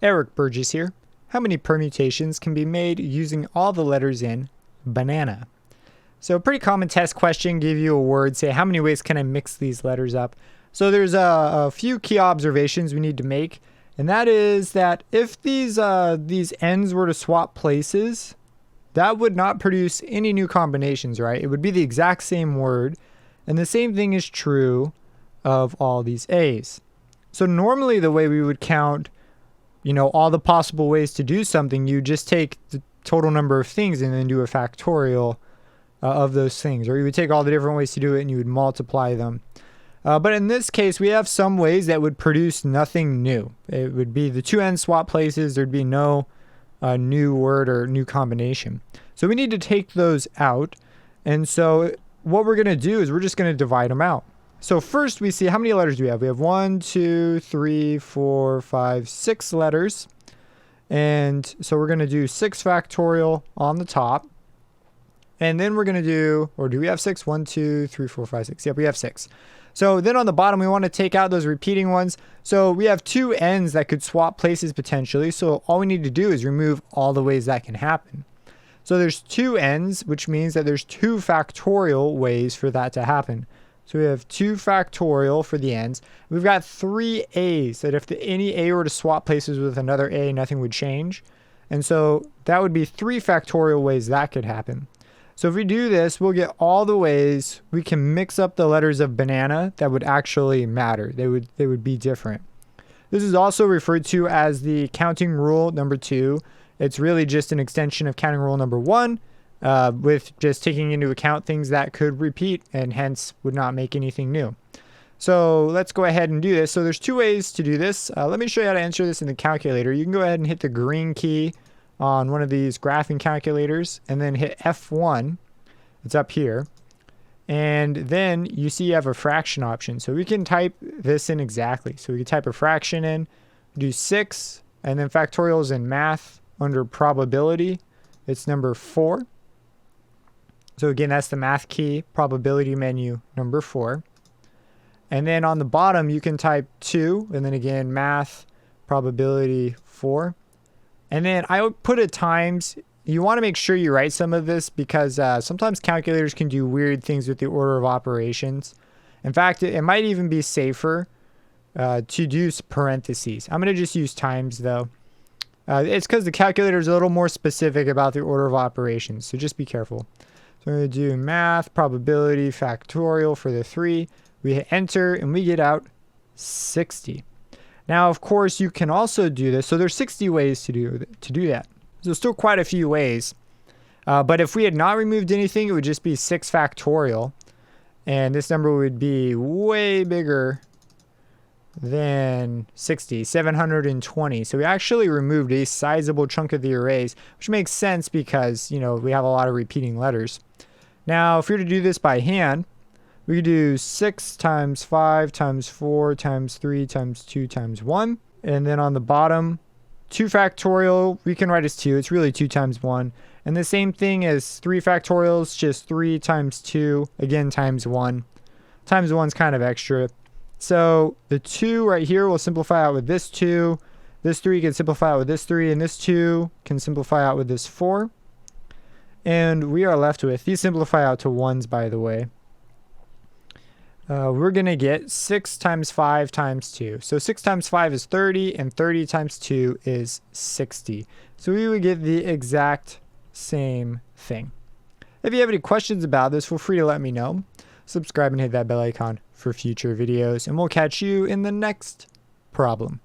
Eric Burgess here. How many permutations can be made using all the letters in banana? So a pretty common test question, give you a word, say how many ways can I mix these letters up? So there's a few key observations we need to make, and that is that if these ends were to swap places, that would not produce any new combinations, right? It would be the exact same word, and the same thing is true of all these A's. So normally the way we would count, all the possible ways to do something, you just take the total number of things and then do a factorial of those things. Or you would take all the different ways to do it and you would multiply them. But in this case, we have some ways that would produce nothing new. It would be the two ends swap places. There'd be no new word or new combination. So we need to take those out. And so what we're going to do is we're just going to divide them out. So first we see how many letters do we have? We have 1, 2, 3, 4, 5, 6 letters. And so we're going to do 6 factorial on the top. And then we're going to do, or do we have 6? 1, 2, 3, 4, 5, 6. Yep, we have 6. So then on the bottom, we want to take out those repeating ones. So we have two ends that could swap places potentially. So all we need to do is remove all the ways that can happen. So there's two ends, which means that there's 2 factorial ways for that to happen. So we have 2 factorial for the ends. We've got 3 A's that if any A were to swap places with another A, nothing would change. And so that would be 3 factorial ways that could happen. So if we do this, we'll get all the ways we can mix up the letters of banana that would actually matter. They would be different. This is also referred to as the counting rule number 2. It's really just an extension of counting rule number 1. With just taking into account things that could repeat and hence would not make anything new. So let's go ahead and do this. So there's 2 ways to do this. Let me show you how to answer this in the calculator. You can go ahead and hit the green key on one of these graphing calculators and then hit F1. It's up here. And then you see you have a fraction option. So we can type this in exactly. So we can type a fraction in, do 6, and then factorials in math under probability. It's number 4. So again, that's the math key, probability menu, number 4. And then on the bottom, you can type 2, and then again, math, probability 4. And then I would put a times. You want to make sure you write some of this because sometimes calculators can do weird things with the order of operations. In fact, it might even be safer to use parentheses. I'm going to just use times though. It's because the calculator is a little more specific about the order of operations, so just be careful. So I'm going to do math, probability, factorial for the 3. We hit enter and we get out 60. Now, of course, you can also do this. So there's 60 ways to do that. So still quite a few ways. But if we had not removed anything, it would just be 6 factorial. And this number would be way bigger than 60, 720. So we actually removed a sizable chunk of the arrays, which makes sense because, we have a lot of repeating letters. Now, if we were to do this by hand, we could do 6 times 5 times 4 times 3 times 2 times 1. And then on the bottom, 2 factorial, we can write as 2. It's really 2 times 1. And the same thing as 3 factorials, just 3 times 2, again times 1. Times 1 is kind of extra. So the 2 right here will simplify out with this 2. This 3 can simplify out with this 3. And this 2 can simplify out with this 4. And we are left with, these simplify out to 1s, by the way. We're going to get 6 times 5 times 2. So 6 times 5 is 30, and 30 times 2 is 60. So we would get the exact same thing. If you have any questions about this, feel free to let me know. Subscribe and hit that bell icon for future videos, and we'll catch you in the next problem.